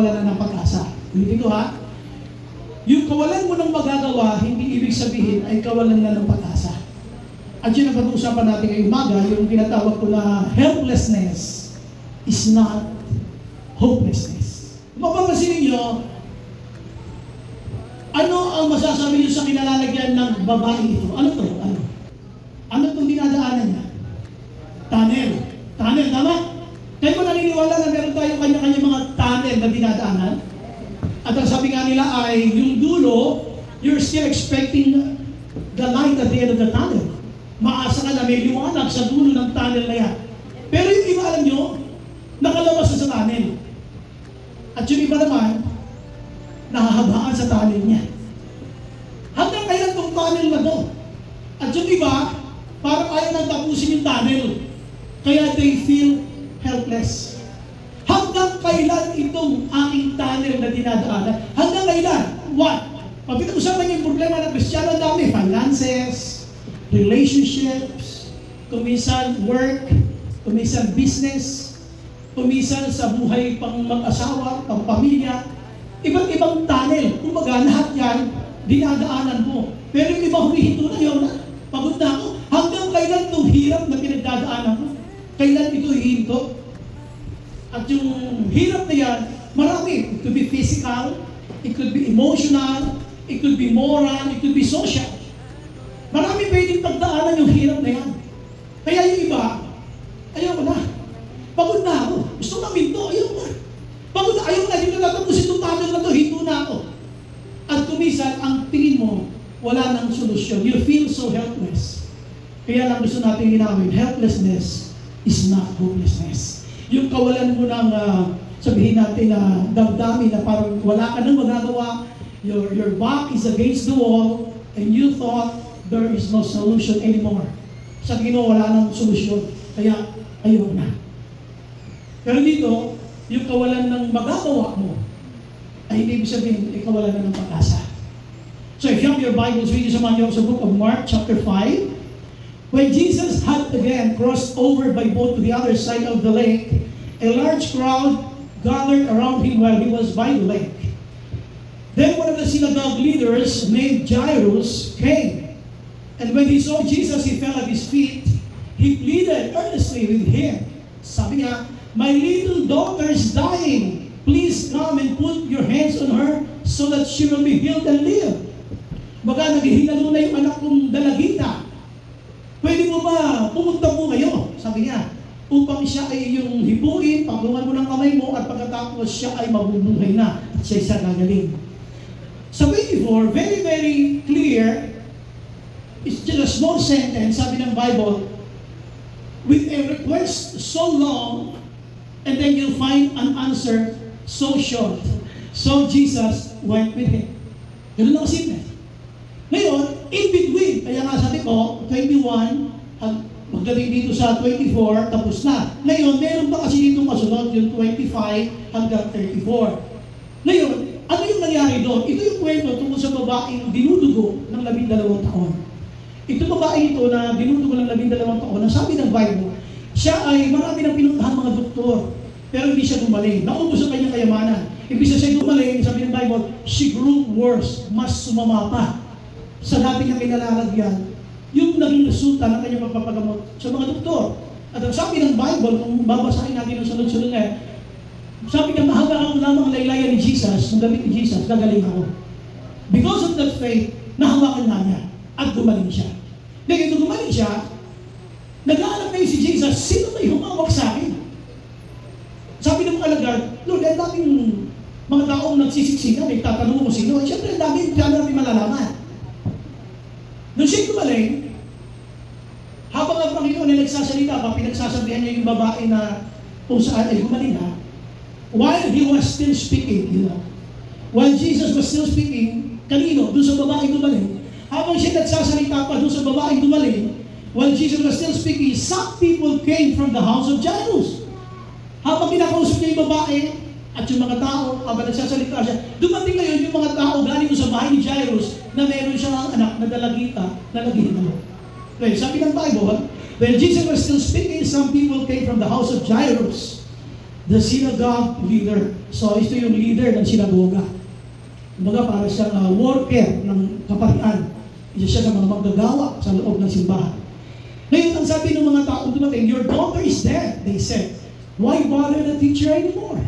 kawalan na ng pag-asa. Ulitin ko ha, yung kawalan mo ng magagawa, hindi ibig sabihin ay kawalan na ng pag-asa. At yun ang pag-uusapan natin ngayong umaga, yung tinatawag ko na helplessness is not hopelessness. Mapapansin niyo, ano ang masasabi niyo sa kinalalagyan ng babae ito? Ano to? Ano itong dinadaanan niya? Tunnel. Tunnel, tama? Kayo mo naniniwala na meron tayo kanya-kanya mga tunnel na dinadaanan? At ang sabi nga nila ay, yung dulo, you're still expecting the light at the end of the tunnel. Maasa ka na may liwanag sa dulo ng tunnel na yan. Pero yung iba, alam nyo, nakalabas na sa tunnel. At yung iba naman, nahahabaan sa tunnel niya. Hanggang kailan itong tunnel na to? At yung iba, parang ayaw nang tapusin yung tunnel. Kaya they feel helpless. Hanggang kailan itong aking tunnel na dinadaanan? Hanggang kailan? What? Pag pinag-usapan yung problema ng Kristiyano, dami. Finances, relationships, kuminsan work, kuminsan business, kuminsan sa buhay pang mag-asawa, pang pamilya. Iba't ibang tunnel. Kumbaga, lahat yan, dinadaanan mo. Pero yung iba humihinto na yun, pagod na ako. Hanggang kailan itong hirap na pinagdadaanan ko? Kailan ito hihinto? At yung hirap na yan, marami. It could be physical, it could be emotional, it could be moral, it could be social. Marami pwedeng pagdaanan yung hirap na yan. Kaya yung iba, ayaw ko na. Pagod na ako. Gusto ko na minto, ayaw ko na. Pagod na, ayaw ko na. Hindi na tatapusin itong tunnel na ito, hinto na ako. At kumisan, ang tingin mo, wala nang solusyon. You feel so helpless. Kaya lang gusto natin ginawin, helplessness is not hopelessness. Yung kawalan mo ng, sabihin natin na damdamin na parang wala ka nang magagawa, your back is against the wall, and you thought there is no solution anymore. Sa Ginoo, wala nang solusyon. Kaya, ayaw na. Pero dito, yung kawalan ng magagawa mo, ay hindi ibig sabihin, kawalan na ng pag-asa. So if you have your Bibles, read sa mga sa book of Mark, chapter 5. When Jesus had again crossed over by boat to the other side of the lake, a large crowd gathered around him while he was by the lake. Then one of the synagogue leaders named Jairus came. And when he saw Jesus, he fell at his feet. He pleaded earnestly with him. Sabi niya, "My little daughter is dying. Please come and put your hands on her so that she will be healed and live." Baga, naghihinalo na yung anak kong dalagita. Pwede mo ba pumunta po kayo? Sabi niya, upang siya ay yung hipuin, pagdungan mo ng kamay mo, at pagkatapos siya ay mabubuhay na at siya isa gagaling. Sa 24, very, very clear. It's just a small sentence, sabi ng Bible, with a request so long, and then you'll find an answer so short. So Jesus went with him. Ganun lang simple. Ngayon, in between, kaya nga sabi ko, 21, magdating dito sa 24, tapos na. Ngayon, meron pa kasi dito masunod, yung 25 hanggang 34. Ngayon, ano yung nangyari doon? Ito yung kwento tungkol sa babaeng dinudugo ng 12 taon. Ito babae ito na dinudugo ng 12 taon, ang sabi ng Bible, siya ay marami ng pinuntahan mga doktor, pero hindi siya gumaling. Naubos ang kanyang kayamanan. Ibig siya gumaling, sabi ng Bible, she grew worse, mas sumama pa sa dati niyang kinalalagyan, yung naging resulta ng kanyang pagpapagamot sa mga doktor. At ang sabi ng Bible, kung babasahin natin ang sunod-sunod na, sabi niya, mahaba ako lamang ang laylayan ni Jesus, ng gamit ni Jesus, gagaling ako. Because of that faith, nahawakan na niya at gumaling siya. Dahil ito gumaling siya, nag-aalap na si Jesus, sino may humawak sa akin? Sabi ng alagad, Lord, ang daming mga taong nagsisiksikan, nagtatanong mo sino, siyempre ang daming kaya natin malalaman. Nung siya gumaling, habang ang Panginoon ay nagsasalita pa, pinagsasabihan niya yung babae na kung saan ay gumaling ha, while he was still speaking, while Jesus was still speaking, kanino? Doon sa babae gumaling. Habang siya nagsasalita pa doon sa babae gumaling, while Jesus was still speaking, some people came from the house of Jairus. Habang pinakausap niya yung babae, at yung mga tao, habang nagsasalita siya, dumating ngayon yung mga tao galing sa bahay ni Jairus na meron siyang anak na dalagita na naghihinalo. Well, sabi ng Bible, when Jesus was still speaking, some people came from the house of Jairus. the synagogue leader. So, ito yung leader ng sinagoga. Kumbaga, para siyang worker ng kaparian. Isa siya sa mga maggagawa sa loob ng simbahan. Ngayon, ang sabi ng mga tao dumating, your daughter is dead, they said. Why bother the teacher anymore?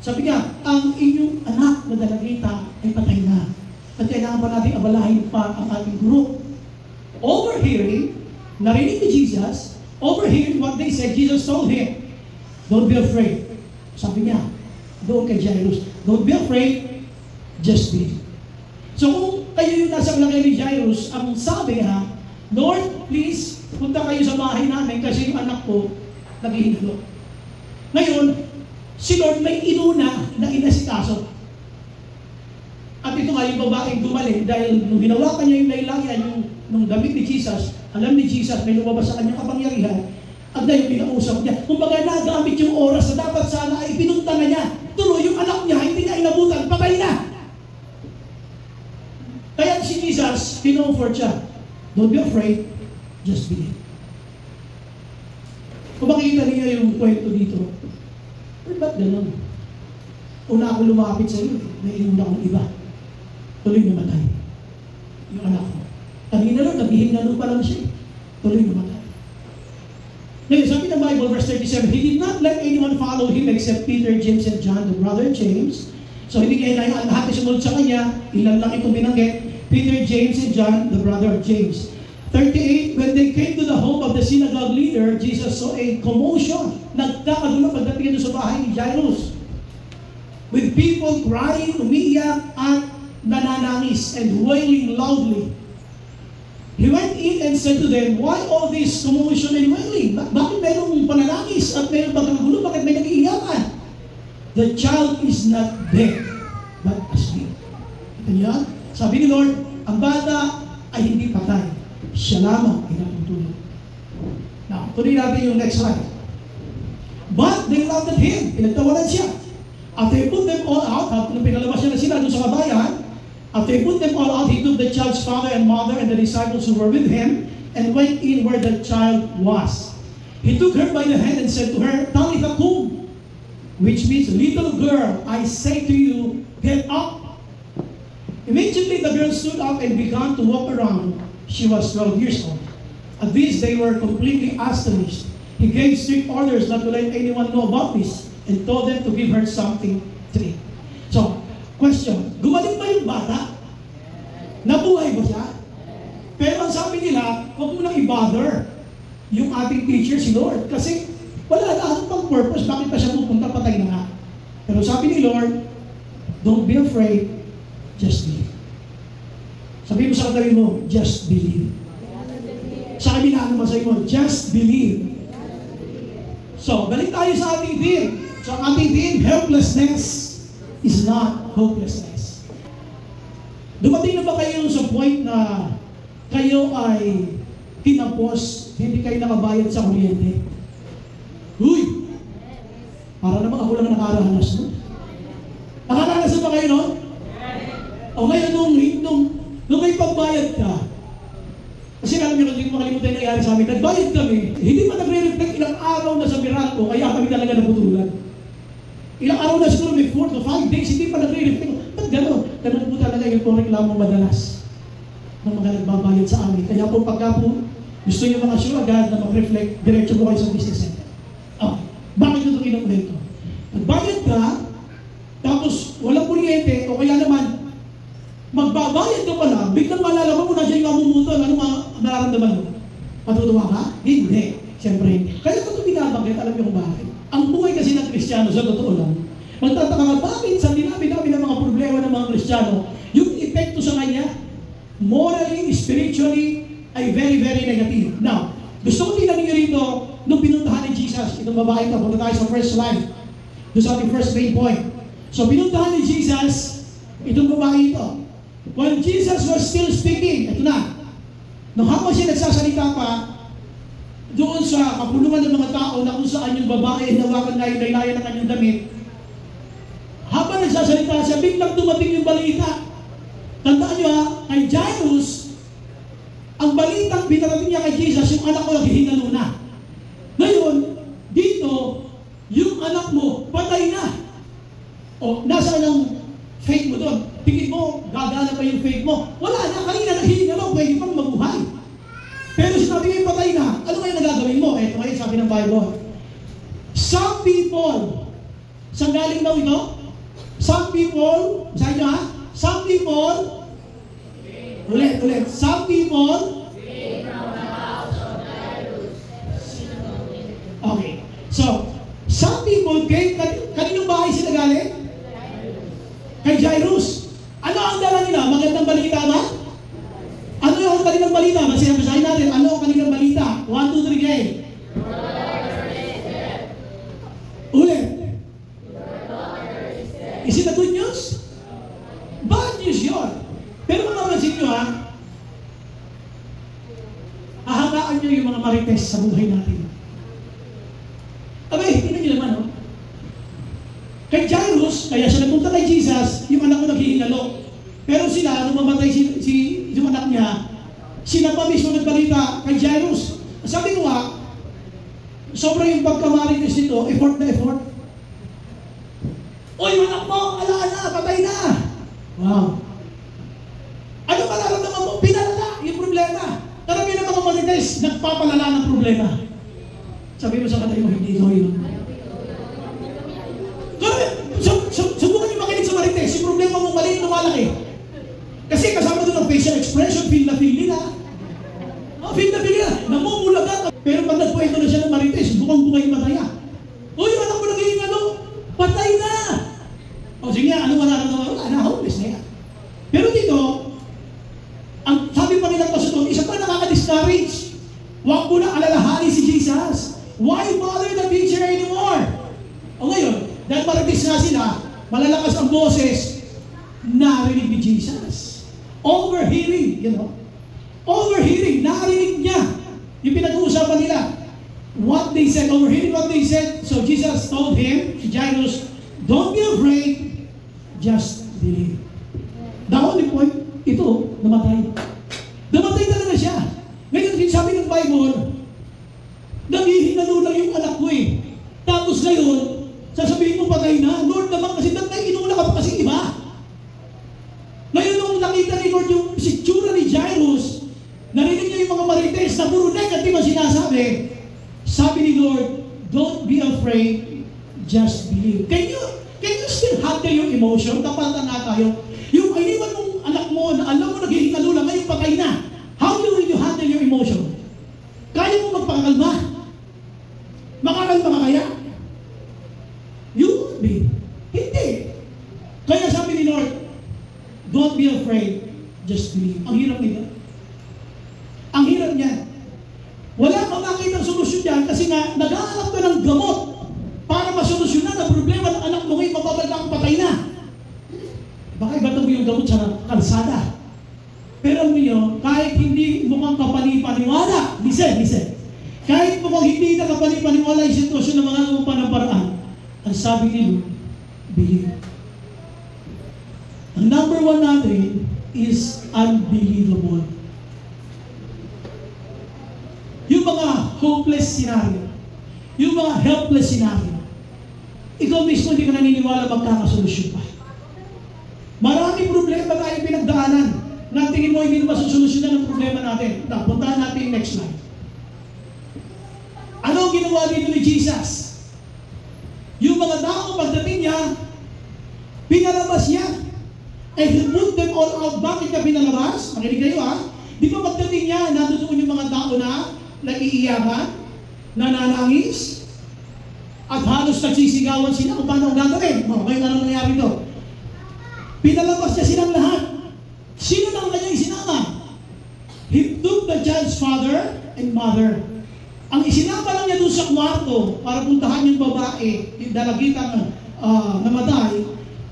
Sabi niya, ang inyong anak na dalagita ay patay na. At kailangan pa natin abalahin pa ang ating guro. Overhearing, narinig ni Jesus, overhearing what they said, Jesus told him, don't be afraid. Sabi niya, doon kay Jairus, don't be afraid, just believe. So kung kayo yung nasa lagay ni Jairus, ang sabi ha, Lord, please, punta kayo sa bahay namin kasi yung anak ko naghihintalo. Ngayon, si Lord may inuna na inasikaso. At ito nga yung babaeng gumaling dahil nung ginawa kanya yung laylayan, nung damit ni Jesus, alam ni Jesus, may lumabas sa kanyang kapangyarihan, at dahil pinausap niya, kumbaga nagamit yung oras na dapat sana ay pinunta na niya. Tuloy yung anak niya, hindi niya inabutan, patay na! Kaya si Jesus, kinomfort siya. Don't be afraid, just believe. Kung makikita niya yung kwento dito, ba't ganun? Una ako lumapit sa iyo, may inuna akong iba. Tuloy namatay. Yung anak ko. Kanina lang, naghihingalo pa lang siya. Tuloy namatay. Ngayon, sabi ng Bible, verse 37, He did not let anyone follow Him except Peter, James, and John, the brother James. So, hindi kaya na lahat ay sumunod sa Kanya. Ilan lang itong binanggit. Peter, James, and John, the brother of James. 38, when they came to the home of the synagogue leader, Jesus saw a commotion. Nagkakagulo pagdating ito sa bahay ni Jairus. With people crying, umiiyak, at nananangis, and wailing loudly. He went in and said to them, why all this commotion and wailing? Bakit mayroong pananangis at mayroong pagkagulo? Bakit may nag-iiyakan? The child is not dead, but asleep. Ito niya? Sabi ni Lord, ang bata ay hindi patay. Siya lamang ay natutulog. Now, tuloy natin yung next slide. But they laughed at him. Pinagtawanan siya. After he put them all out, nung pinalabas niya na sila doon sa kabayan, after he put them all out, he took the child's father and mother and the disciples who were with him and went in where the child was. He took her by the hand and said to her, Talitha kum, which means, little girl, I say to you, get up. Immediately the girl stood up and began to walk around. She was 12 years old. At this they were completely astonished. He gave strict orders not to let anyone know about this and told them to give her something to eat. So, question, gumaling ba yung bata? Nabuhay ba siya? Pero ang sabi nila, huwag mo nang i-bother yung ating teacher, si Lord. Kasi wala na anong pang purpose, bakit pa siya pupunta, patay na nga. Pero sabi ni Lord, don't be afraid, just believe. Sabi mo sa katabi mo, just believe. Sa kabila naman sa'yo mo, just believe. So, balik tayo sa ating theme. So, ang ating theme, helplessness is not hopelessness. Dumating na ba kayo sa point na kayo ay tinapos, hindi kayo nakabayad sa kuryente? Uy! Para naman ako lang nakaranas nun. Nakaranas na ba kayo nun? O ngayon, nung may pagbayad ka, kasi alam niyo, hindi ko makalimutan yung nangyari sa amin, nagbayad kami, hindi pa nagre-reflect ilang araw na sa Miracle, kaya kami talaga naputulan. Ilang araw na siguro, may 4 to 5 days, hindi pa nagre-reflect. Ba't gano'n? Ganun po talaga yung po reklamo madalas ng mga nagbabayad sa amin. Kaya po pagka po gusto nyo mga sure agad na mag-reflect, diretso po kayo sa business center. Okay. Bakit ito kinukwento? Nagbayad ka, tapos walang kuryente, o kaya naman, magbabayad ka pala, biglang malalaman mo na siya yung mamumutan, ano nararamdaman mo? Matutuwa ka? Hindi. Siyempre hindi. Kaya kung ito binabanggit, alam niyo kung bakit. Ang buhay kasi ng Kristiyano, sa totoo lang, magtataka ka, bakit sa dinabi-dabi ng mga problema ng mga Kristiyano, yung epekto sa kanya, morally, spiritually, ay very, very negative. Now, gusto ko tingnan niyo rito, nung pinuntahan ni Jesus, itong babae ito, punta tayo sa first slide, doon sa ating first main point. So, pinuntahan ni Jesus, itong babae ito. While Jesus was still speaking, ito na, nung habang siya nagsasalita pa, doon sa kapulungan ng mga tao na kung saan yung babae nawakan na yung laylayan ng kanyang damit, habang nagsasalita siya, biglang dumating yung balita. Tandaan niyo ha, kay Jairus, ang balitang pinarating niya kay Jesus, yung anak ko naghihingalo na. Ngayon, dito, yung anak mo, O, nasa ng faith mo doon? Tingin mo, gagana pa yung faith mo? Wala na, kanina nahihinga lang, pwede pang mabuhay. Pero sinabi ngayon patay na, ano kayo nagagawin mo? Ito ngayon sabi ng Bible. Some people, saan galing daw ito? Some people, sabi nyo ha? Some people, ulit. Some people, okay. So, some people came, kaninong bahay sila galing? Kay Jairus. Ano ang dala nila? Magandang balita ba? Ano yung kanilang balita? Basahin natin. Ano ang kanilang balita? 1, 2, 3, gay. Ulit. Is it a good news? Bad news yun. Pero kung mapansin nyo ha, hahangaan nyo yung mga marites sa buhay natin. Abay, tingnan nyo naman, no? Kay Jairus, kaya siya nagpunta kay Jesus, yung anak ko naghihingalo. Pero sila, nung mamatay yung anak niya, sila pa mismo nagbalita kay Jairus. Sabi ko nga, sobrang yung pagkamarites nito, effort na effort. O yung anak mo, ala, patay na. Wow. Ano mararamdaman mo? Pinalala yung problema. Karami ng mga marites, nagpapalala ng problema. Sabi mo sa kanila mo, hindi ikaw yun. Subukan yung makinig sa marites, yung problema mong maliit lumalaki. Kasi kasama doon ang facial expression, feel na feel nila. Feel na feel nila, namumulaga. Pero pag nagpuwento na siya ng marites, bukang-bukay yung mataya. O yung anak mo naging ano, patay na. O sige nga, ano mararamdaman? Wala na, hopeless na yan. Pero dito, ang sabi pa nilang pasunod, isa pa nakaka-discourage. Huwag mo na alalahanin si Jesus. Why bother the teacher anymore? O ngayon, dahil marites nga sila, malalakas ang boses, narinig ni Jesus. Overhearing, you know. Overhearing, narinig niya. Yung pinag-uusapan nila. What they said, overhearing what they said. So Jesus told him, Jairus, don't be afraid, just believe. The only point, ito, namatay. Namatay talaga siya. Ngayon, sabi ng Bible, nangihingalo lang yung anak ko eh. Tapos ngayon, sasabihin mo patay na, Lord naman kasi inuna ka pa kasi iba. Ngayon nung nakita ni Lord yung sitsura ni Jairus, narinig niya yung mga marites na puro negative ang sinasabi, sabi ni Lord, don't be afraid, just believe. Can you still handle your emotion? Kapalta nga tayo. Yung iniwan mong anak mo na alam mo naghihingalo lang, ngayon patay na. How will you handle your emotion? Kaya mo magpakalma? Makakalma ka kaya? You would be. Hindi. Kaya sabi ni Lord, don't be afraid, just believe. Ang hirap nito. Ang hirap niya. Wala kang makitang solusyon niyan kasi nga nag-aanap ka ng gamot para masolusyonan ang problema ng anak mo ngayon, mababalta ang patay na. Baka ibato mo yung gamot sa kalsada. Pero alam niyo, kahit hindi mukhang kapani-paniwala, listen. Kahit mukhang hindi na kapani-paniwala yung sitwasyon ng mga lumpa ng paraan, ang sabi nilo, believe. Ang number 1 natin is unbelievable. Yung mga hopeless scenario, yung mga helpless scenario, ikaw mismo hindi ka naniniwala magkakasolusyon pa. Maraming problema tayo pinagdaanan na tingin mo hindi masusolusyonan ang problema natin. Puntahan natin yung next slide. Ano ang ginawa dito ni Jesus? Yung mga tao pagdating niya, pinalabas niya. And he put them all out. Bakit niya pinalabas? Makinig kayo ha. Di ba pagdating niya, natutuon yung mga tao na nag-iiyakan, nananangis, at halos nagsisigawan sila kung paano ang gagawin. Ngayon anong nangyari doon? Pinalabas niya silang lahat. Sino lang kanyang isinama? He took the child's father and mother. Ang isinama lang niya doon sa kwarto para puntahan yung babae, yung dalagitang namatay,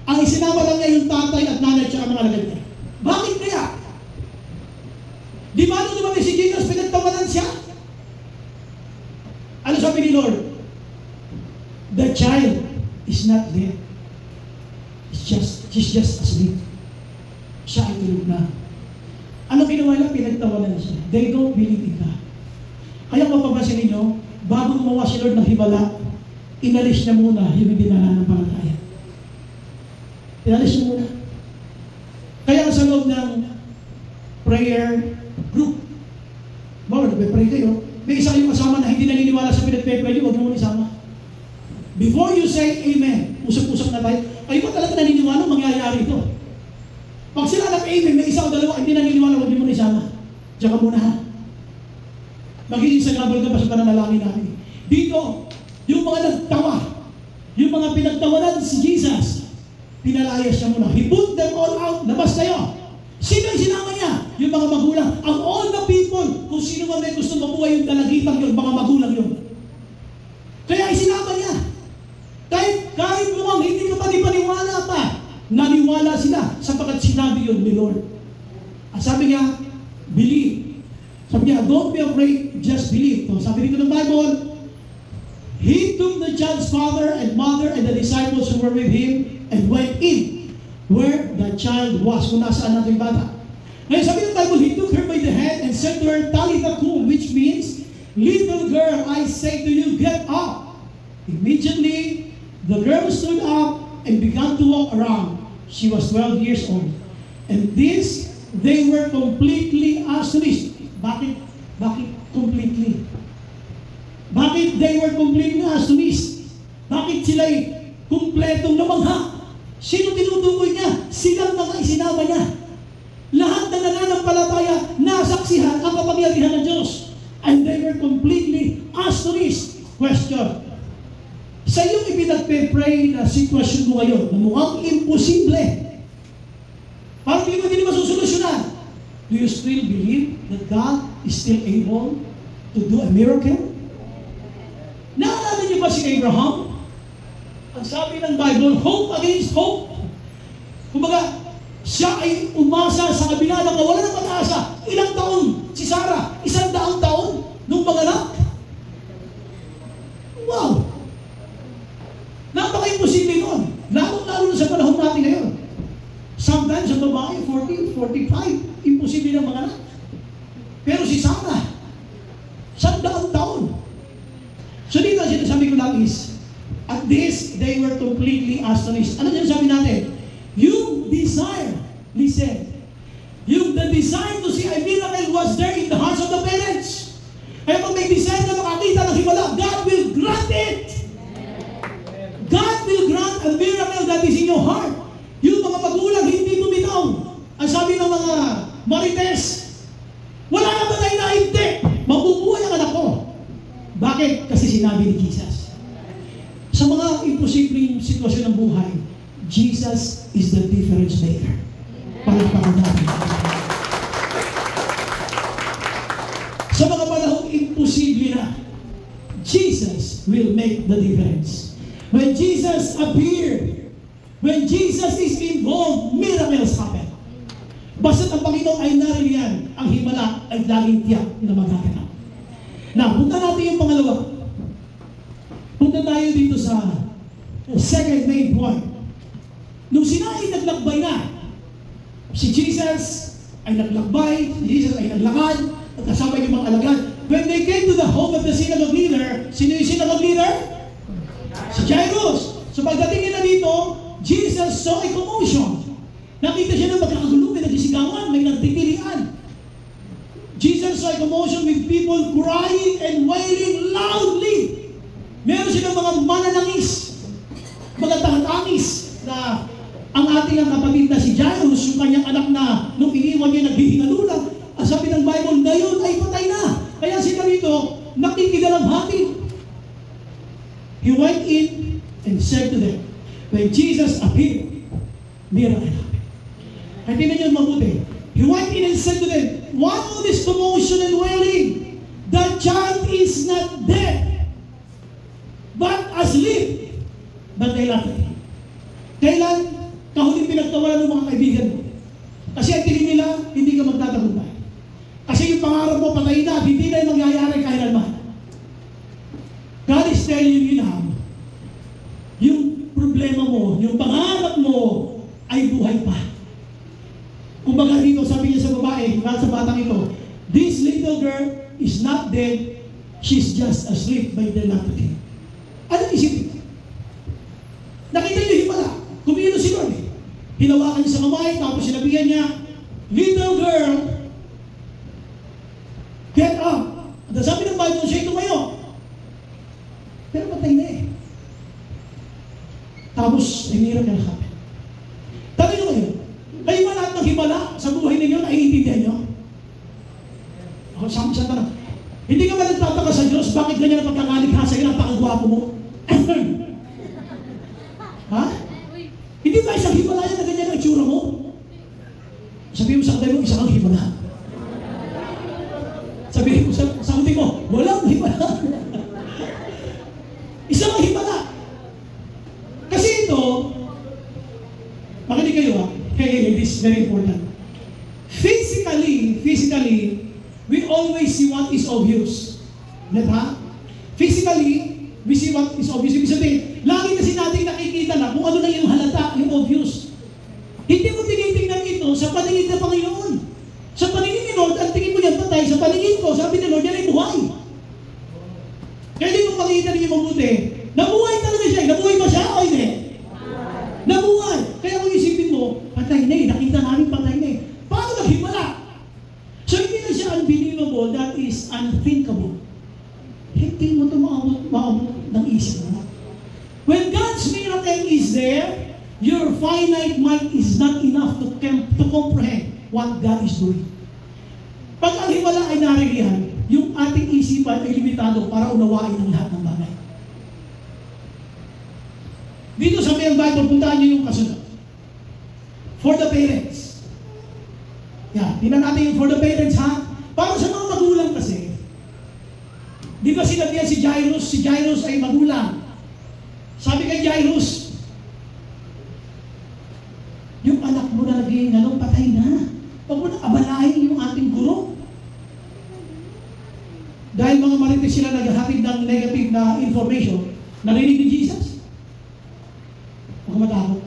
ang isinama lang niya yung tatay at nanay at saka mga alagad niya. Bakit kaya? Di ba nung dumating si Jesus, pinagtawanan siya? Ano sabi ni Lord? The child is not dead. She's just asleep. Siya ay tulog na. Ano ginawa nila? Pinagtawanan siya. They don't believe in God. Kaya mapapansin ninyo, bago gumawa si Lord ng himala, inalis niya muna yung hindi nananampalataya. Inalis niyo muna. Kaya sa loob ng prayer group, bawal nagpe-pray kayo, may isa kayong kasama na hindi naniniwala sa pinagpe-pray niyo, huwag niyo muna isama. Before you say amen, usap-usap na tayo, kayo ba talaga naniniwala mangyayari ito? Pag sila nag-amen, may isa o dalawa, hindi naniniwala, huwag niyo muna isama. Diyan ka muna ha. Magiging sagabal ka pa sa pananalangin natin. Dito, yung mga nagtawa, yung mga pinagtawanan si Jesus, pinalayas siya muna. He put them all out, labas kayo. Sino yung sinama niya? Yung mga magulang. Ang all the people, kung sino man may gusto mabuhay yung dalagitang yun, mga magulang yun. Kaya isinama niya. Kahit mukhang hindi ka pa di paniwala pa, naniwala sila sapagkat sinabi yun ni Lord. At sabi niya, believe. Sabi niya, don't be afraid, just believe. So, sabi dito ng Bible, He took the child's father and mother and the disciples who were with him and went in where the child was. Kung nasaan natin bata. Ngayon sabi ng Bible, He took her by the hand and said to her, Talitha kum, which means, little girl, I say to you, get up. Immediately, the girl stood up and began to walk around. She was 12 years old. And this, they were completely astonished. Bakit completely? Bakit they were completely astonished? Bakit sila'y kumpletong namangha? Sino tinutukoy niya? Silang mga isinama niya. Lahat na nananampalataya, nasaksihan ang kapangyarihan ng Diyos. And they were completely astonished. Question. Sa iyong ipinagpe-pray na sitwasyon mo ngayon, na mukhang imposible, parang hindi mo masusolusyonan, do you still believe that God is still able to do a miracle? Naalala niyo ba si Abraham? Ang sabi ng Bible, hope against hope. Kumbaga, siya ay umasa sa kabila ng wala ng pag-asa. Ilang taon si Sarah? 100 taon nung panganak? Wow! Napaka-imposible nun. Lalo na sa panahon natin ngayon. Sometimes sa babae, 40, 45, imposible ng mga anak. Pero si Sarah, 100 taon. So dito, sinasabi ko lang is, at this, they were completely astonished. Ano sinasabi natin? Yung desire, listen, the desire to see a miracle was there in the hearts of the parents. Kaya pag may desire na makakita ng himala, God will grant it. God will grant a miracle that is in your heart. Yung mga magulang hindi tumitaw. Ang sabi ng mga marites, wala na ba tayo nainte? Mabubuhay ang anak ko. Bakit? Kasi sinabi ni Jesus. Sa mga imposibleng sitwasyon ng buhay, Jesus is the difference maker. Palakpakan natin. Sa mga panahong imposible na, Jesus will make the difference. When Jesus appeared, when Jesus is involved, miracles happen. Basta't ang Panginoon ay naririyan, ang himala ay laging tiyak na magaganap. Now, punta natin yung pangalawa. Punta tayo dito sa second main point. Nung sila ay naglakbay na, si Jesus ay naglakbay, si Jesus ay naglakad, at kasama yung mga alagad. When they came to the home of the synagogue leader, sino yung synagogue leader? Si Jairus. So pagdating nila dito, Jesus saw a commotion. Nakita siya na magkakagulo, may nagsisigawan, may nagtitilian. Jesus saw a commotion with people crying and wailing loudly. Meron silang mga mananangis, mga tahatangis na ang ating kapatid na si Jairus, yung kanyang anak na nung iniwan niya naghihingalulang, ang sabi ng Bible, ngayon ay patay na. Kaya sila dito, nakikidalamhati. He went in and said to them, when Jesus appeared, miracle happened. Kaya tingnan niyo mabuti. He went in and said to them, why all this commotion and wailing? The child is not dead, but asleep. But they laughed at him. Kailan kahuling pinagtawanan ng mga kaibigan mo? Kasi ang tingin nila, hindi ka magtatagumpay. Kasi yung pangarap mo patay na, hindi na yung mangyayari kailanman. God is telling you now, yung problema mo, yung pangarap mo, ay buhay pa. Kumbaga dito, sabi niya sa babae, sa batang ito, this little girl is not dead, she's just asleep by the night. Anong isipin? Nakita niyo himala, kumino si Lord. hinawakan niya sa kamay, tapos sinabihan niya, little girl, get up. At sabi ng Bible, siya tumayo. Pero patay na eh. Tapos, hinirap niya na kapit. Tanong nyo kayo ba lahat ng himala sa buhay ninyo, naiintindihan nyo? Ako, sa tanong, hindi ka ba nagtataka sa Diyos, bakit ganyan ang pagkangalikha sa'yo, napakagwapo mo? Ha? Hindi ba isang Himalaya na ganyan ang itsura mo? Sabihin mo sa katay mo, isang ang Himala. Sabihin mo sa katay mo, walang Himala. Isang ang Himala. Kasi ito, makinig kayo ha, hey, this is very important. Physically, we always see what is obvious. Diba? Physically, we see what is obvious. Ibig sabihin, lagi kasi natin nakikita na kung ano na yung halata, yung obvious. Hindi mo tinitingnan ito sa paningin ng Panginoon. Sa paningin ni Lord, ang tingin mo yan patay. Sa paningin ko, sabi ni Lord, yan ay buhay. Kaya hindi mo makikita niyo mabuti. Nabuhay talaga siya. Nabuhay ba siya o hindi? Nabuhay. Kaya kung isipin mo, patay na eh. Nakita namin patay na eh. Paano naghimala? So hindi na siya unbelievable, that is unthinkable. Hindi mo ito maabot ng isip mo. When God's miracle is there, your finite mind is not enough to comprehend what God is doing. Pag ang himala ay naririyan, yung ating isipan ay limitado para unawain ang lahat ng bagay. Dito sa may Bible, puntaan niyo yung kasunod. For the parents. Yan, tingnan natin yung for the parents ha. Para sa mga magulang kasi, di ba sinabihan si Jairus? Si Jairus ay magulang. Sabi kay Jairus, yung anak mo na naging patay na. Huwag mo na abalahin yung ating guro. Dahil mga marites sila naghahatid ng negative na information, narinig ni Jesus. Huwag ka matakot.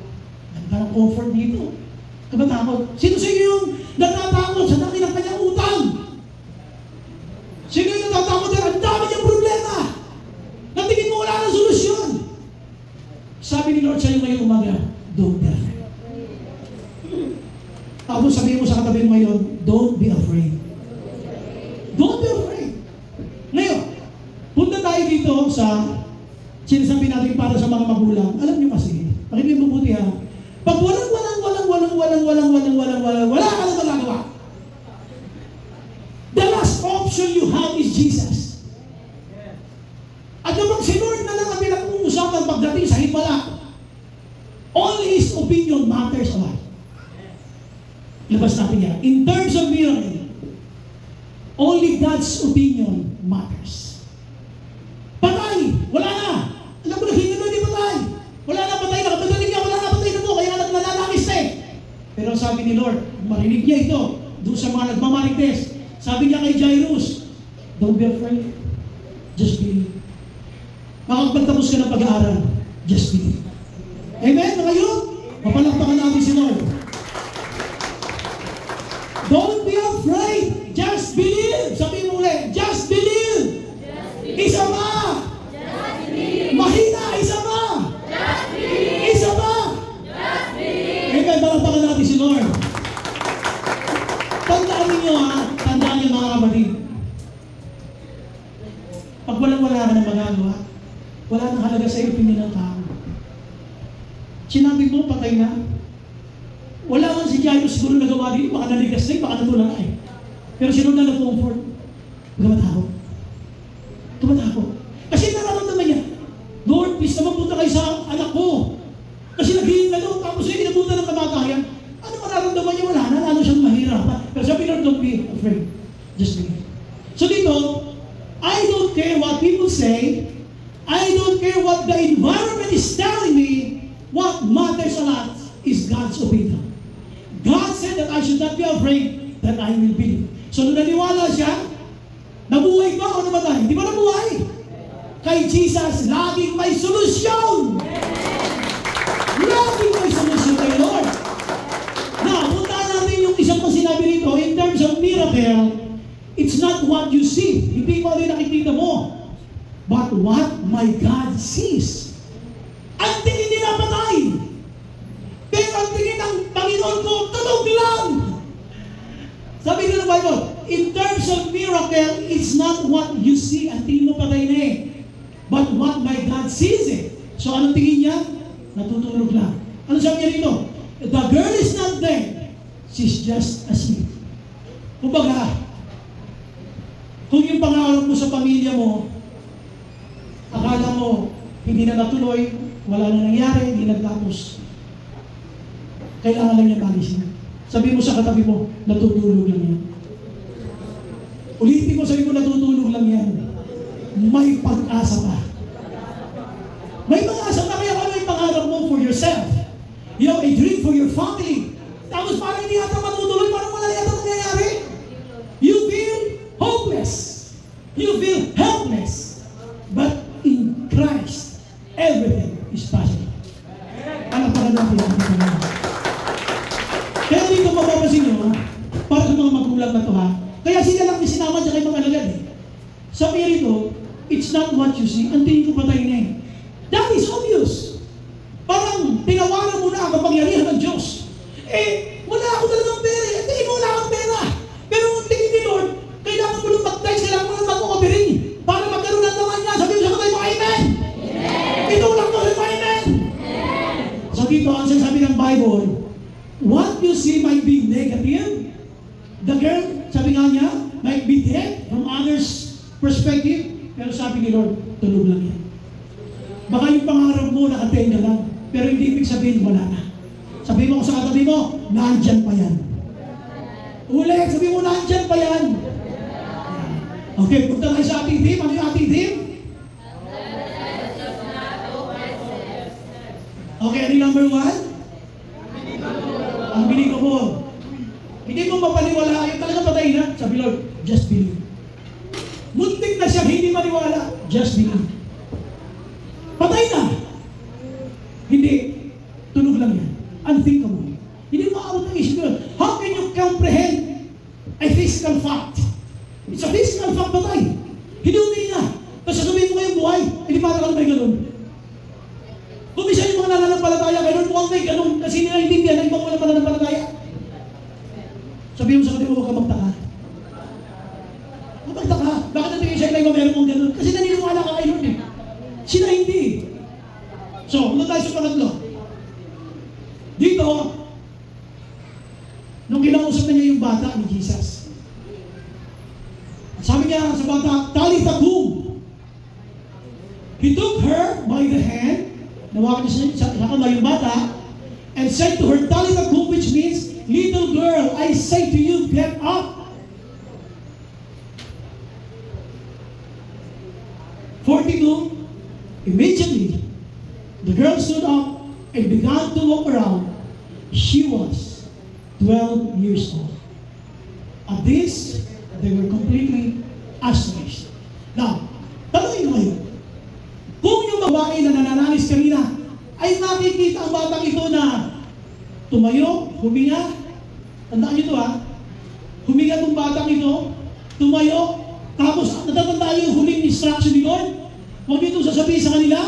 Ganda ng comfort dito. Huwag ka matakot. Sino sa inyo yung natatakot sa dami ng kanyang utang? Sino yung natatakot na ang dami niyang problema? Natingin mo wala ng solusyon. Sabi ni Lord sa iyo ngayong umaga, don't be afraid. Tapos sabihin mo sa katabi mo ngayon, don't be afraid. Don't be afraid. Ngayon, punta tayo dito sa sinasabi natin para sa mga magulang. Alam niyo kasi, pakinig mo mabuti ha, pag wala ka na magagawa. The last option you have is Jesus. At naman si Lord na lang ang pinag-uusapan pagdating sa himala. Only His opinion matters a lot. Labas natin yan. In terms of miracle, only God's opinion matters. Patay! Wala na! Alam mo na, hindi mo hindi patay! Wala na, patay na! Kapagaling niya, wala na, patay na po! Kaya naglalangis na eh! Pero sabi ni Lord, marinig niya ito, doon sa mga nagmamarigtes, sabi niya kay Jairus, don't be afraid. Just believe. Makapagtapos ka ng pag-aaral, just believe. Amen? Ngayon, mapalakpakan natin si Lord. Don't be afraid. Just believe. Sabihin mo ulit, just believe. Isa pa. Mahina, isa pa. Isa pa. Amen, palakpakan natin si Lord. Tandaan ninyo ha, tandaan niyo mga kapatid. Pag wala ka ng magagawa, wala nang halaga sa iyo opinion ng tao. Sinabi mo, patay na. Wala man si Jairus siguro nagawa din, baka naligas na, baka natulala eh. Pero sino na nag-comfort? Tumatakot. Kasi nararamdaman niya, Lord, please naman punta kayo sa anak ko. Kasi naghiling na doon, tapos siya inabutan ng kamatayan. Ano mararamdaman niya? Wala na, lalo siyang mahirapan. Pero sabi Lord, don't be afraid. Just believe. So dito, I don't care what people say. I don't care what the environment is telling me. What matters a lot is God's opinion. God said that I should not be afraid, that I will believe. So nung naniwala siya, nabuhay ba o namatay? Di ba nabuhay? Kay Jesus, laging may solusyon. Laging may solusyon kay Lord. Now, puntaan natin yung isang pa sinabi rito, in terms of miracle, it's not what you see. Hindi mo rin nakikita mo. But what my God sees. Ang tingin nila patay. Pero ang tingin ng Sabi nila ng Bible, in terms of miracle, it's not what you see. Ang tingin mo patay na eh. But what my God sees it. So anong tingin niya? Natutulog lang. Ano sabi niya dito? The girl is not dead. She's just asleep. Kumbaga, kung yung pangarap mo sa pamilya mo, akala mo, hindi na natuloy, wala na nangyari, hindi nagtapos. Kailangan lang niya magising. Sabi mo sa katabi mo, natutulog lang yan. Ulitin mo, sabi mo, natutulog lang yan. May pag-asa pa. May pag-asa pa, kaya ano yung pangarap mo for yourself? You have a dream for your family. Tapos parang hindi yata matutuloy, parang wala yata nangyayari. You feel hopeless. You feel helpless. But in Christ, everything is possible. Alam pa natin ang kaya dito mapapasin nyo, para sa mga magulang na ito ha, kaya sila lang isinama dyan kay mga alagad eh. Sabi niya rito, it's not what you see, ang tingin ko patay na eh. That is obvious. Parang tinawanan mo na ang kapangyarihan ng Diyos. Eh, wala ako talagang pera. Eh, tingin mo wala akong pera. Pero ang tingin ni Lord, kailangan mo lang mag-dice, kailangan mo lang mag-offering para magkaroon ng laman niya. Sabi mo sa katay mo, Amen! Ito lang mo rin mo, Amen! So dito, ang sinasabi ng Bible, what you see might be negative. The girl, sabi nga niya, might be dead from others' perspective. Pero sabi ni Lord, tulog lang yan. Baka yung pangarap mo nakatenga lang, pero hindi ibig sabihin wala na. Sabi mo sa katabi mo, nandyan pa yan. Ulit, sabi mo, nandyan pa yan. Okay, punta tayo sa ating theme. Ano yung ating theme? Okay, ano yung number 1? Ang binig mo. Hindi mo mapaniwala, yung talaga patay na. Sabi Lord, just believe. Muntik na siya, hindi maniwala. Just believe. Patay na. Hindi. Tunog lang yan. Unthinkable. Hindi mo maabot ng isip yun. How can you comprehend a physical fact? It's a physical fact, patay. Hindi umihi na. Tapos sasabihin mo ngayong buhay, hindi pa ka may ganun. Kung isa yung mga nananampalataya, ganun mukhang may ganun, kasi nila na ibang walang pananampalataya. Sabihin mo sa kanila, huwag ka magtaka. Huwag magtaka. Bakit natin isa yung meron mong ganun? Kasi naniniwala ka kay Lord eh. Sila hindi. So, muna tayo sa pangatlo. Dito, nung kinausap na niya yung bata ni Jesus, sabi niya sa bata, Talitha kum. He took her by the hand, nawakan niya sa kamay yung bata, and said to her, Talitha kum, which means, little girl, I say to you, get up. 42, immediately, the girl stood up and began to walk around. She was 12 years old. At this, they were completely astonished. Now, tanongin ko kayo, kung yung babae na nananalis kanina ay makikita ang batang ito na tumayo, huminga, tandaan nyo ito ha, huminga itong batang ito, tumayo, tapos natatanda yung huling instruction ni Lord, huwag nyo itong sasabihin sa kanila,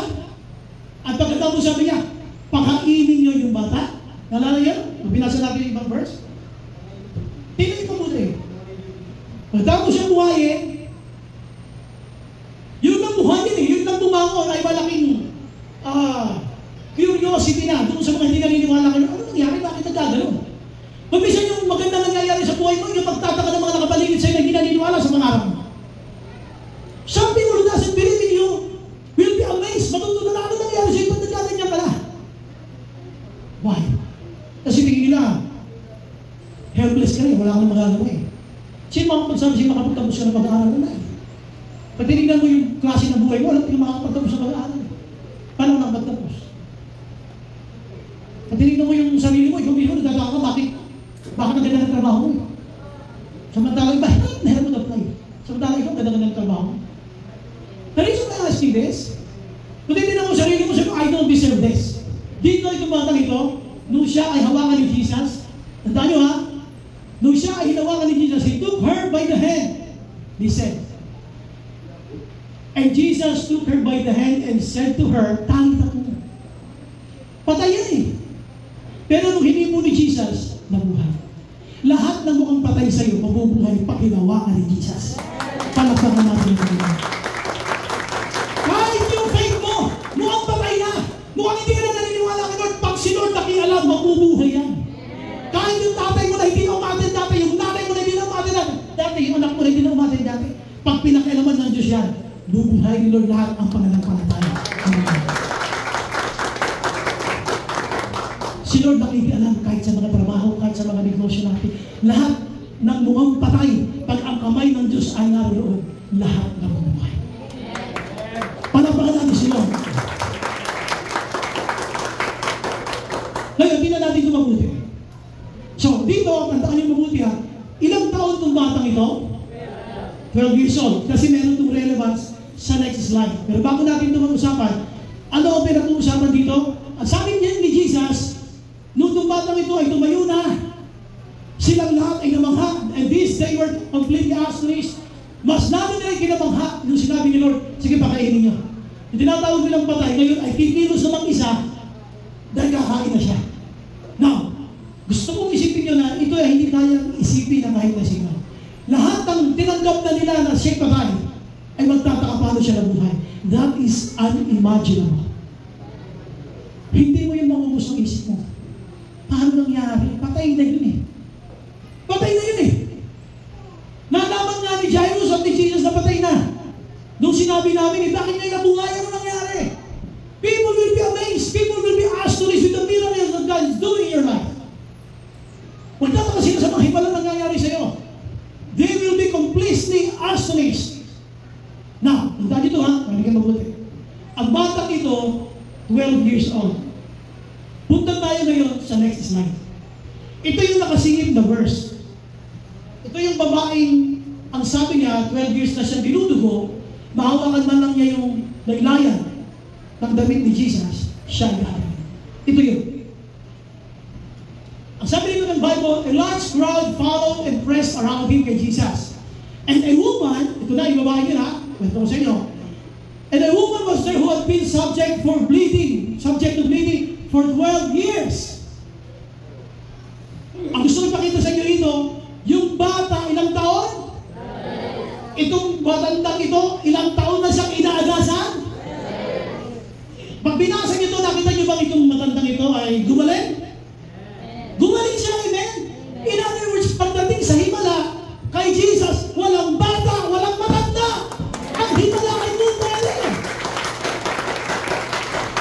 at pagkatapos sabi niya, pakainin nyo yung bata. Nalala yan? Binasa natin yung ibang verse. Tingnan ito muna eh. Pagkatapos siya buhayin, yun lang buhayin eh, yun lang bumangon ay malaking curiosity na doon sa mga hindi naniniwala kayo. Ano nangyari? Bakit nagkagano'n? Pagbisan yung maganda nangyayari sa buhay mo, yung magtataka ng mga nakapaligid sa'yo na hindi naniniwala sa mga araw mo. Something who doesn't believe in you will be amazed. Matutunan na ano nangyari sa'yo, ba't nagkaganyan ka na? Why? Kasi tingin nila, helpless ka rin, wala kang magagawa eh. Sino makapagtapos ka na pag-aaral na eh? Pag tinignan mo yung klase ng buhay mo, alam mo makakapagtapos sa pag-aaral. Paano nakapagtapos? Pag tinignan mo yung sarili mo, ikaw mismo, nagtataka ka, bakit naganda ng trabaho mo? Samantalang iba, meron mo na-apply. Samantalang ikaw, ganda ng trabaho mo. The reason I ask you this, kung tinignan mo sarili mo, sabi mo, I don't deserve this. Dito itong batang ito, nung siya ay hawakan ni Jesus, tandaan nyo ha, nung siya ay hinawakan ni Jesus, he took her by the hand, he said. And Jesus took her by the hand and said to her, Talitha kum. Patay yan eh. Pero nung hinimo ni Jesus, nabuhay. Lahat ng mukhang patay sa iyo, mabubuhay pag ginawa ka ni Jesus. Palakpakan natin ito. Kahit yung faith mo, mukhang patay na. Mukhang hindi ka na naniniwala kay Lord. Pag si Lord nakialam, mabubuhay yan. Kahit yung tatay mo na hindi na umatin dati, yung nanay mo na hindi na umatin dati, yung anak mo na hindi na umatin dati, pag pinakialaman ng Diyos yan, bubuhay ni Lord lahat ang pananampalataya. Si Lord nakikialam kahit sa mga trabaho, kahit sa mga negosyo natin. Lahat ng mukhang patay, pag ang kamay ng Diyos ay naroon, lahat na bubuhay. Palapakan natin si Lord. Ngayon, hindi na natin ito mabuti. So, dito, tandaan niyo mabuti ha, ilang taon itong batang ito? 12 years old. Kasi meron itong relevance sa next slide. Pero bago natin ito mag-usapan, ano ang pinag-uusapan dito? Ang sabi niya ni Jesus, nung itong batang ito ay tumayo na, silang lahat ay namangha, and this they were completely astonished. Mas namin na ay kinamangha nung sinabi ni Lord, sige pakainin niyo. Yung tinatawag nilang patay, ngayon ay kikilos na mag-isa dahil kakain na siya. Now, gusto kong isipin niyo na ito ay hindi kayang isipin ng kahit na sino. Lahat ng tinanggap na nila na siya patay ay magtataka paano siya nabuhay. That is unimaginable. Hindi mo yung mangubos ng isip mo. Paano nangyari? Patay na yun eh. Patay na yun eh. Nalaman nga ni Jairus at ni Jesus na patay na. Nung sinabi namin, bakit niya nabuhay? Ano nangyari? People will be amazed. People will be astonished with the miracles that God is doing in your life. Magtataka sila sa mga himalang nangyayari sa iyo. They will be completely astonished. Now, punta dito ha, nalagyan mabuti. Ang batang ito, 12 years old. Punta tayo ngayon sa next slide. Ito yung nakasingit na verse. Ito yung babaeng, ang sabi niya, 12 years na siya dinudugo, mahawakan man lang niya yung laylayan ng damit ni Jesus, siya ay harin. Ito yun. Ang sabi nito ng Bible, a large crowd followed and pressed around him kay Jesus. And a woman, ito na yung babae yun ha, kwento ko sa inyo. And a woman was there who had been subject to bleeding for 12 years. Ang gusto ko ipakita sa inyo ito, yung bata, ilang taon? Itong batandang ito, ilang taon na siyang inaagasan? Pag binasa niyo ito, nakita niyo bang itong matandang ito ay gumaling? Gumaling siya, amen? In other words, pagdating sa himala, kay Jesus, walang bata, walang matanda. Ang himala ay bubuhay.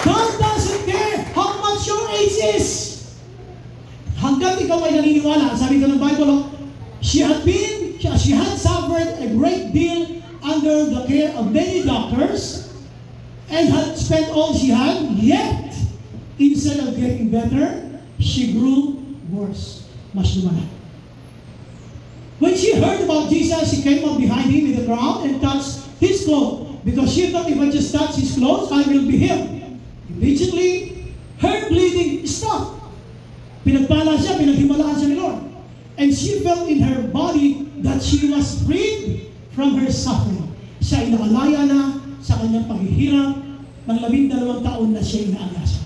God doesn't care how much your age is. Hanggang ikaw ay naniniwala, sabi ko ng Bible, she had suffered a great deal under the care of many doctors and had spent all she had, yet, instead of getting better, she grew worse. Mas lumala. When she heard about Jesus, she came up behind him in the crowd and touched his clothes, because she thought, if I just touch his clothes, I will be healed. Immediately, her bleeding stopped. Pinagpala siya, pinaghimalaan siya ni Lord. And she felt in her body that she was freed from her suffering. Siya ay nakalaya na sa kanyang paghihirap ng 12 taon na siya inaagasan.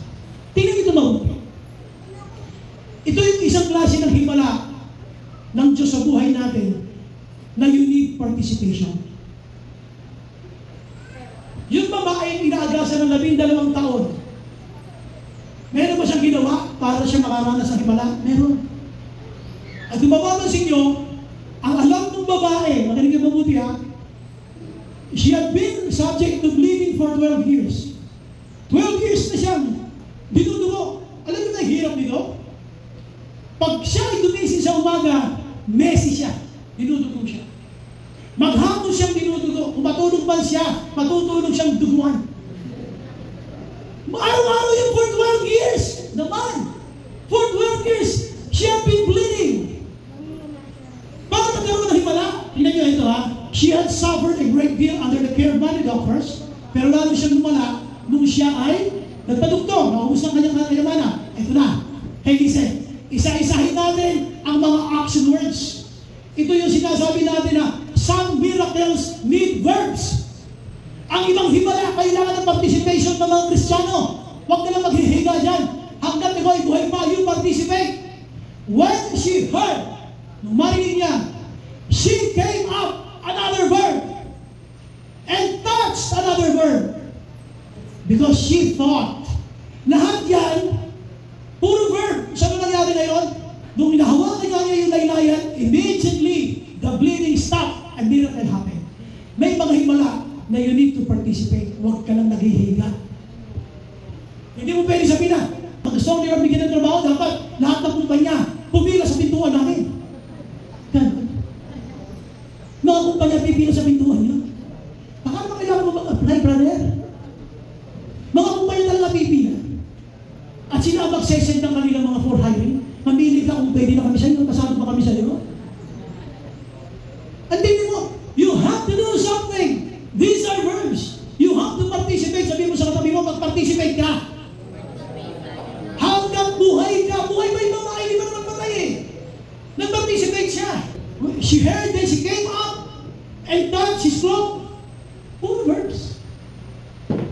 Tingnan ito mabuti. Ito yung isang klase ng himala ng Diyos sa buhay natin na you need participation. Yung babae inaagasan ng 12 taon, meron ba siyang ginawa para siya makaranas ng himala? Meron. At kung mapapansin nyo, ang alam ng babae, makinig ka mabuti ha, she had been subject to bleeding for 12 years. 12 years na siyang dinudugo. Alam niyo na hirap nito? Pag siya ay dumising sa umaga, messy siya. Dinudugo siya. Maghapon siyang dinudugo. Kung matulog man siya, matutulog siyang duguan. Araw-araw yun for 12 years. Naman. For 12 years, she had been bleeding. Bakit nagkaroon ng himala? Tingnan niyo ito ha. She had suffered a great deal under the care of many doctors, pero lalo siyang lumala nung siya ay nagpadugtong. Naubos ng kanyang kayamanan. Ito na. Hey, listen. Isa-isahin natin ang mga action words. Ito yung sinasabi natin na some miracles need verbs. Ang ibang himala, kailangan ng participation ng mga Kristiyano. Huwag na lang maghihiga dyan. Hanggang ikaw ay buhay pa, you participate. When she heard nung marinig niya, she came up another verb and touched another verb. Because she thought, lahat yan, puro verb. Saan na nangyari ngayon? Nung inahawakan niya yung laylayan, immediately, the bleeding stopped and miracle happened. May mga himala na you need to participate. Huwag ka lang naghihiga. Hindi mo pwede sabihin na, pag gusto ko nila bigyan ng trabaho, dapat lahat ng kumpanya pumila sa pintuan namin. Ganun. Mga kumpanya pipila sa pintuan niyo. Baka naman kailangan mo mag-apply, brother. Mga kumpanya talaga pipila. At sila ang magsesend ng kanilang mga for hiring. Mamili ka kung pwede na kami sa inyo, kasama pa kami sa iyo. Andin mo, you have to do something. These are verbs. You have to participate. Sabihin mo sa katabi mo, mag-participate ka. Hanggang buhay ka. Buhay ba yung mamahay? Di ba naman patay eh? Nag-participate siya. She heard, then she came up and touched his cloak. Puro verbs.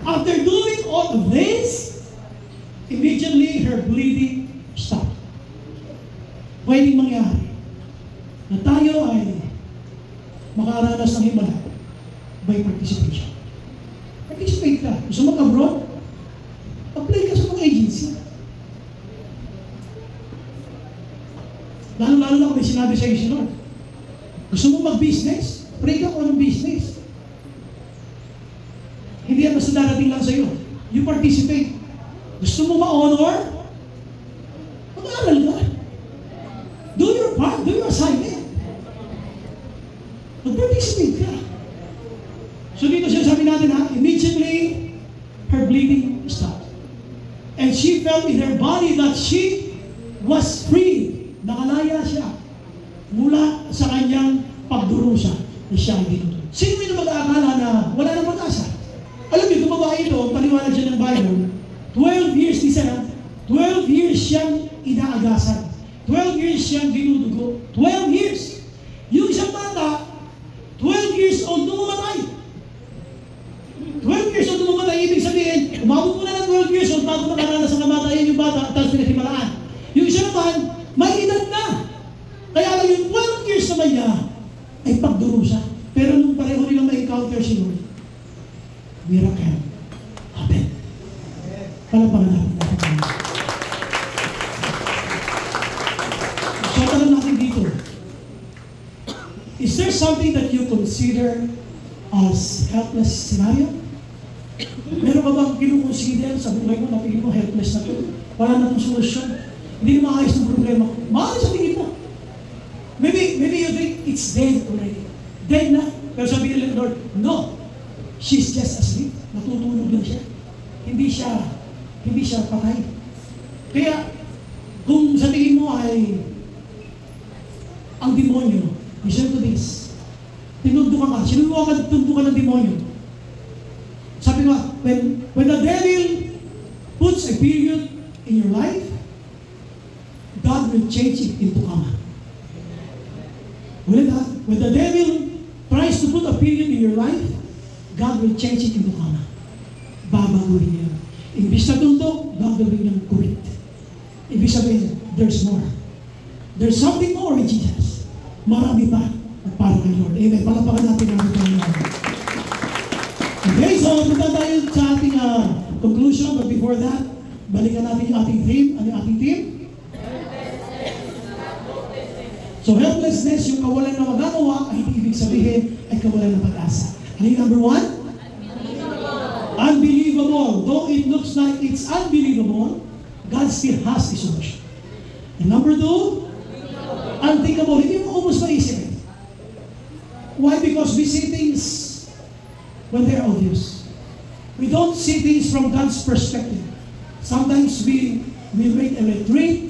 After doing all of this, immediately her bleeding stopped. Pwedeng mangyari na tayo ay makaranas ng himala by participation. Participate ka. Gusto mag-abroad? Apply ka sa mga agency. Lalo-lalo na kung may sinabi sa iyo si Lord. Gusto mo mag-business? Pray ka kung anong business. Hindi yan basta darating lang sa iyo. You participate. Gusto mo ma-honor? Mag-aaral ka. Do your part. Do your assignment. Mag-participate ka. So dito siya sabi natin ha, immediately her bleeding stopped. And she felt in her body that she was free. Nakalaya siya mula sa kanyang pagdurusa na siya ay dito. Sino may mag-aakala na wala nang pag-asa? Alam niyo, itong babae ito, paliwanag siya ng Bible, 12 years, di sana, 12 years siyang inaagasan. 12 years siyang dinudugo. 12 years. Yung isang bata, 12 years old nung mamatay. 12 years old nung mamatay, ibig sabihin, umabot mo na ng 12 years old bago nakaranas ang namatayan yung bata at tapos pinaghimalaan. Yung isa naman, may edad na. Kaya lang yung 12 years naman niya ay pagdurusa. Pero nung pareho nilang ma-encounter si Lord, miracle happened. Palapakan natin. So, tanong natin dito. Is there something that you consider as helpless scenario? Meron ka bang kinukonsider sa buhay mo na tingin mo helpless na ito? Wala na itong solusyon. Hindi na maayos ng problema ko. Maayos sa tingin mo. Maybe you think it's dead already. Dead na. Pero sabi nila, Lord, no. She's just asleep. Natutulog lang siya. Hindi siya patay. Kaya, kung sa tingin mo ay ang demonyo, listen to this. Tinundukan ka. Sinubukan tundukan ng demonyo. Sabi nga, when the devil puts a period in your life, God will change it into comma. When the devil tries to put a period in your life, God will change it into comma. Babaguhin niya. Imbis na tundok, gagawin niyang kurit. Ibig sabihin, there's more. There's something more in Jesus. Marami pa para kay Lord. Amen. Palapakan natin ang Lord. Okay, so punta tayo sa ating conclusion. But before that, balikan natin yung ating theme. Ano yung ating theme? So helplessness, yung kawalan na magagawa, ay hindi ibig sabihin ay kawalan ng pag-asa. Ano yung number one? Unbelievable. Though it looks like it's unbelievable, God still has a solution. And number two, unthinkable. Hindi mo almost maisip eh. Why? Because we see things when they're obvious. We don't see things from God's perspective. Sometimes we made a retreat,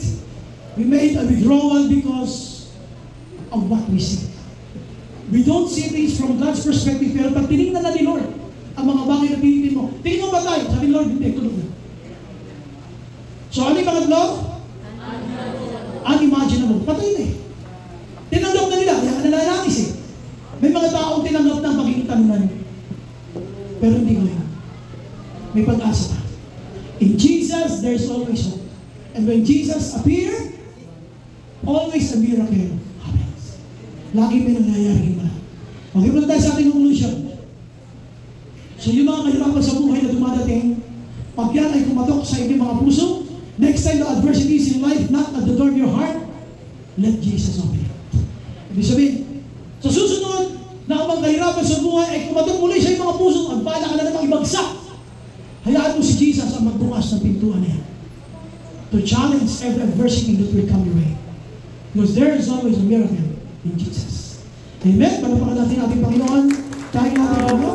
we made a withdrawal because of what we see. We don't see things from God's perspective, pero pag tinignan na ni Lord, ang mga bagay na pinitin mo, tingin mo ba tayo? Sabi ni Lord, hindi, tulog na. So ano yung pangatlo? Unimaginable. Patay na eh. Tinanggap na nila, kaya nananatis eh. May mga taong tinanggap na ang pagiging tanunan. Pero hindi ngayon. May pag-asa pa. In Jesus, there's always hope. And when Jesus appeared, always a miracle happened. lagi may nangyayari man. Okay, muna tayo sa ating conclusion. So yung mga kahirapan sa buhay na dumadating, pag yan ay kumatok sa inyong mga puso, next time the adversities in life knock at the door of your heart, let Jesus open it. Ibig sabihin, sa susunod, na kapag kahirapan sa buhay ay kumatok muli sa iyong mga puso, at bala ka na namang ibagsak, hayaan mo si Jesus ang magbukas ng pintuan niya to challenge every adversity that will come your way. Because there is always a miracle in Jesus. Amen? Panapakan natin ating Panginoon. Tayo natin.